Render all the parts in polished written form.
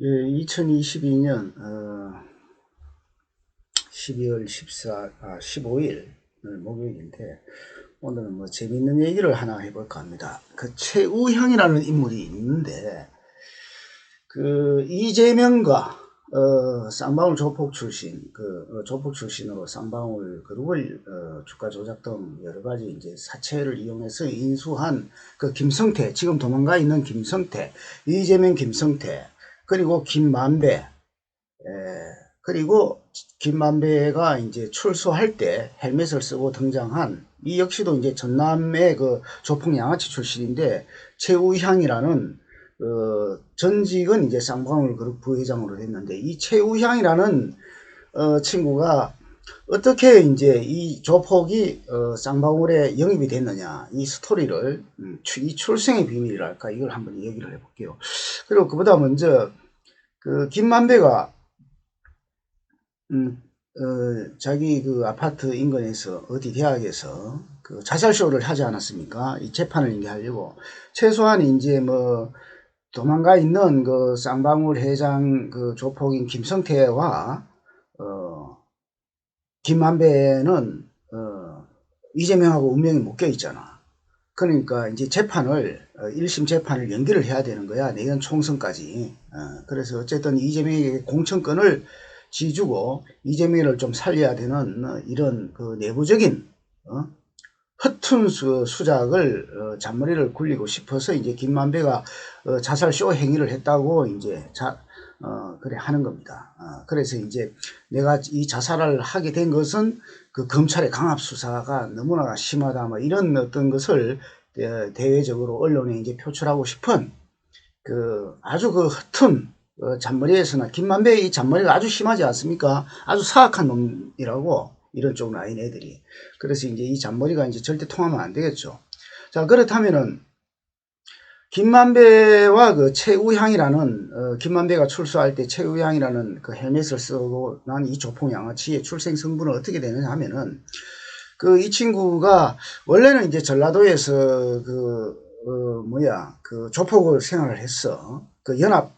예, 2022년 12월 15일 목요일인데 오늘은 뭐 재밌는 얘기를 하나 해볼까 합니다. 그 최우형이라는 인물이 있는데 그 이재명과 쌍방울 조폭 출신 조폭 출신으로 쌍방울 그룹을 주가 조작 등 여러 가지 이제 사채를 이용해서 인수한 그 김성태, 지금 도망가 있는 김성태, 이재명 김성태, 그리고 김만배, 그리고 김만배가 이제 출소할 때 헬멧을 쓰고 등장한 이 역시도 이제 전남의 그 조폭 양아치 출신인데 최우향이라는 전직은 이제 쌍방울 그룹 부회장으로 했는데 이 최우향이라는 친구가 어떻게 이제 이 조폭이 쌍방울에 영입이 됐느냐 이 스토리를 이 출생의 비밀이랄까 이걸 한번 얘기를 해볼게요. 그리고 그보다 먼저 그 김만배가 자기 그 아파트 인근에서 어디 대학에서 그 자살쇼를 하지 않았습니까? 이 재판을 이제 하려고 최소한 이제 뭐 도망가 있는 그 쌍방울 회장 그 조폭인 김성태와 김만배는 이재명하고 운명이 묶여 있잖아. 그러니까 이제 재판을 1심 재판을 연기를 해야 되는 거야. 내년 총선까지. 그래서 어쨌든 이재명에게 공천권을 쥐주고 이재명을 좀 살려야 되는 이런 그 내부적인 허튼 수작을 잔머리를 굴리고 싶어서 이제 김만배가 자살 쇼 행위를 했다고 이제 그래 하는 겁니다. 그래서 이제 내가 이 자살을 하게 된 것은 그 검찰의 강압 수사가 너무나 심하다 뭐 이런 어떤 것을 대외적으로 언론에 이제 표출하고 싶은 그 아주 그 허튼 잔머리에서나 김만배의 이 잔머리가 아주 심하지 않습니까? 아주 사악한 놈이라고 이런 쪽 라인 애들이. 그래서 이제 이 잔머리가 이제 절대 통하면 안 되겠죠. 자, 그렇다면은 김만배와 그 최우향이라는 김만배가 출소할 때 최우향이라는 그 헬멧을 쓰고 난 이 조폭 양아치의 출생 성분은 어떻게 되느냐 하면은 그 이 친구가 원래는 이제 전라도에서 그 조폭을 생활을 했어. 그 연합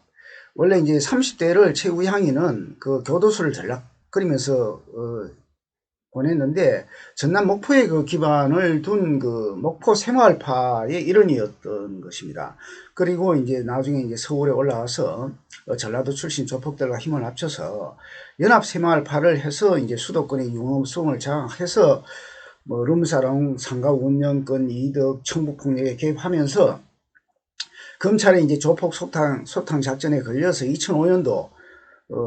원래 이제 30대를 최우향이는 그 교도소를 전락거리면서 보냈는데 전남 목포에 그 기반을 둔 그 목포 새마을파의 일원이었던 것입니다. 그리고 이제 나중에 이제 서울에 올라와서 전라도 출신 조폭들과 힘을 합쳐서 연합 새마을파를 해서 이제 수도권의 융합성을 장악해서 뭐 룸사롱, 상가 운영권 이득, 청부폭력에 개입하면서 검찰의 이제 조폭 소탕 작전에 걸려서 2005년도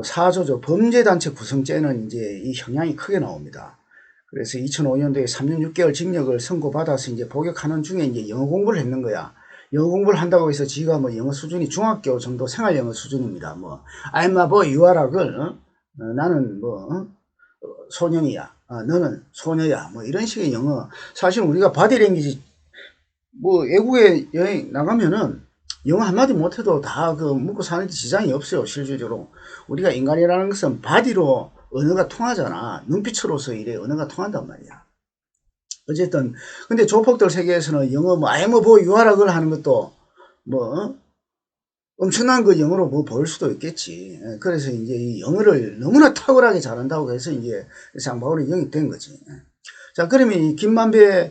사조조 범죄단체 구성죄는 이제 이 형량이 크게 나옵니다. 그래서 2005년도에 3년 6개월 징역을 선고받아서 이제 복역하는 중에 이제 영어 공부를 했는 거야. 영어 공부를 한다고 해서 지가 뭐 영어 수준이 중학교 정도 생활 영어 수준입니다. 뭐 I'm a boy, you are a girl. 나는 뭐 소년이야. 너는 소녀야. 뭐 이런 식의 영어. 사실 우리가 바디랭귀지 뭐 외국에 여행 나가면은 영어 한마디 못해도 다 그 먹고 사는데 지장이 없어요. 실질적으로 우리가 인간이라는 것은 바디로 언어가 통하잖아. 눈빛으로서 이래 언어가 통한단 말이야. 어쨌든 근데 조폭들 세계에서는 영어 뭐 I'm a boy you are a girl 하는 것도 뭐 엄청난 그 영어로 뭐 보일 수도 있겠지. 그래서 이제 이 영어를 너무나 탁월하게 잘한다고 해서 이제 쌍방울이 영입된 거지. 자, 그러면 이 김만배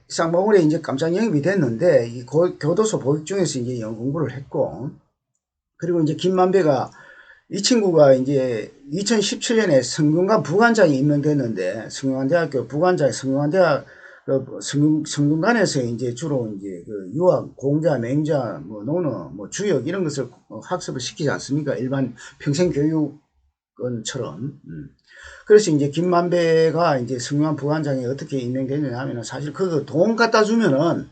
쌍방울에 이제 깜짝 영입이 됐는데 이 교도소 보육 중에서 이제 영어 공부를 했고, 그리고 이제 김만배가 이 친구가 이제 2017년에 성균관 부관장이 임명됐는데 성균관대학교 부관장 성균관대학 성균관에서 이제 주로 이제 그 유학 공자 맹자 뭐 논어 뭐 주역 이런 것을 학습을 시키지 않습니까? 일반 평생 교육원처럼. 그래서 이제 김만배가 이제 성균관 부관장이 어떻게 임명되느냐 하면은 사실 그 돈 갖다 주면은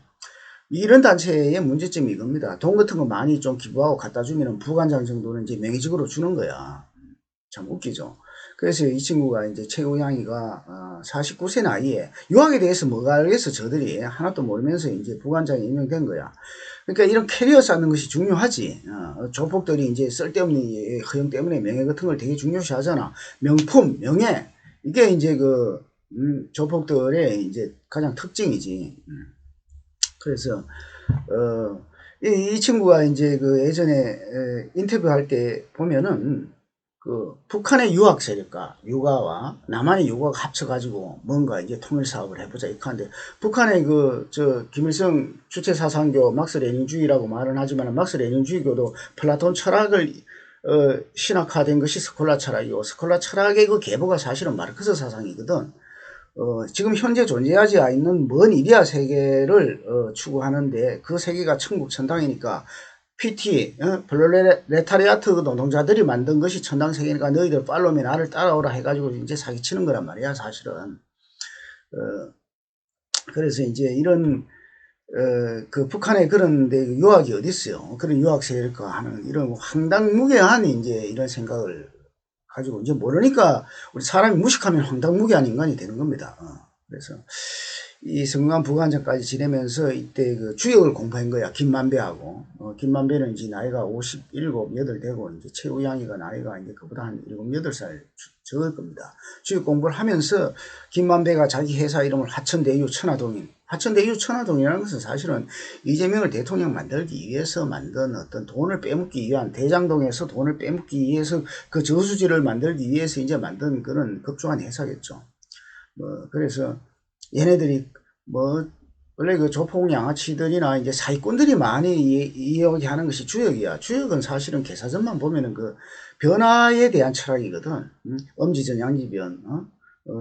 이런 단체의 문제점이 이겁니다. 돈 같은 거 많이 좀 기부하고 갖다 주면은 부관장 정도는 이제 명예직으로 주는 거야. 참 웃기죠. 그래서 이 친구가 이제 최우양이가 49세 나이에 유학에 대해서 뭐가 알겠어 저들이 하나도 모르면서 이제 부관장에 임명된 거야. 그러니까 이런 캐리어 쌓는 것이 중요하지. 조폭들이 이제 쓸데없는 허영 때문에 명예 같은 걸 되게 중요시 하잖아. 명품, 명예. 이게 이제 그 조폭들의 이제 가장 특징이지. 그래서 이 친구가 이제 그 예전에 인터뷰할 때 보면은 그 북한의 유학 세력과 육아와 남한의 육아가 합쳐가지고 뭔가 이제 통일 사업을 해보자 이렇게 하는데, 북한의 그 저 김일성 주체 사상교 막스 레닌주의라고 말은 하지만 막스 레닌주의교도 플라톤 철학을 신학화된 것이 스콜라 철학이고, 스콜라 철학의 그 계보가 사실은 마르크스 사상이거든. 지금 현재 존재하지 않는 먼 이데아 세계를 추구하는데, 그 세계가 천국 천당이니까 PT 플로레타리아트 노동자들이 만든 것이 천당 세계니까 너희들 팔로우면 나를 따라오라 해가지고 이제 사기치는 거란 말이야 사실은. 그래서 이제 이런 그 북한에 그런 데 유학이 어디 있어요. 그런 유학 세력과 하는 이런 황당무계한 이제 이런 생각을 가지고 이제 모르니까 우리 사람이 무식하면 황당무계한 인간이 되는 겁니다. 그래서 이 성남 부관장까지 지내면서 이때 그 주역을 공부한 거야. 김만배하고. 김만배는 이제 나이가 57, 8 되고, 이제 최우양이가 나이가 이제 그보다 한 7, 8살 적을 겁니다. 주역 공부를 하면서 김만배가 자기 회사 이름을 화천대유 천화동인, 화천대유 천화동이라는 것은 사실은 이재명을 대통령 만들기 위해서 만든 어떤 돈을 빼먹기 위한, 대장동에서 돈을 빼먹기 위해서 그 저수지를 만들기 위해서 이제 만든 그런 급조한 회사겠죠. 그래서 얘네들이 뭐 원래 그 조폭 양아치들이나 이제 사기꾼들이 많이 이야기하는 것이 주역이야. 주역은 사실은 개사전만 보면은 그 변화에 대한 철학이거든. 엄지전 양지변,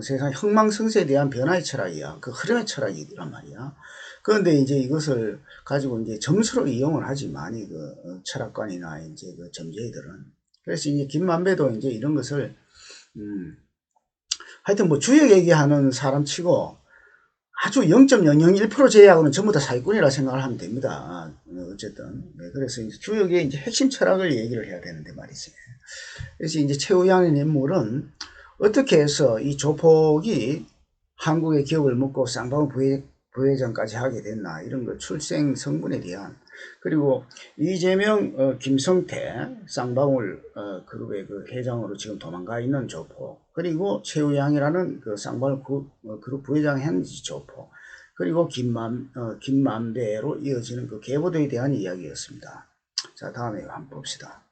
세상 흥망성쇠에 대한 변화의 철학이야. 그 흐름의 철학이란 말이야. 그런데 이제 이것을 가지고 이제 점수로 이용을 하지 많이 그 철학관이나 이제 그 점쟁이들은. 그래서 이제 김만배도 이제 이런 것을 하여튼 뭐 주역 얘기하는 사람 치고 아주 0.001% 제외하고는 전부 다 사기꾼이라 생각을 하면 됩니다. 어쨌든. 네, 그래서 이제 주역의 이제 핵심 철학을 얘기를 해야 되는데 말이지. 그래서 이제 최우양의 인물은 어떻게 해서 이 조폭이 한국의 기업을 먹고 쌍방울 부회장까지 하게 됐나, 이런 거 출생 성분에 대한, 그리고 이재명, 김성태 쌍방울 그룹의 그 회장으로 지금 도망가 있는 조폭, 그리고 최우양이라는 그 쌍방울 그룹 부회장 현지 조폭, 그리고 김만배로 이어지는 그 계보도에 대한 이야기였습니다. 자, 다음에 한번 봅시다.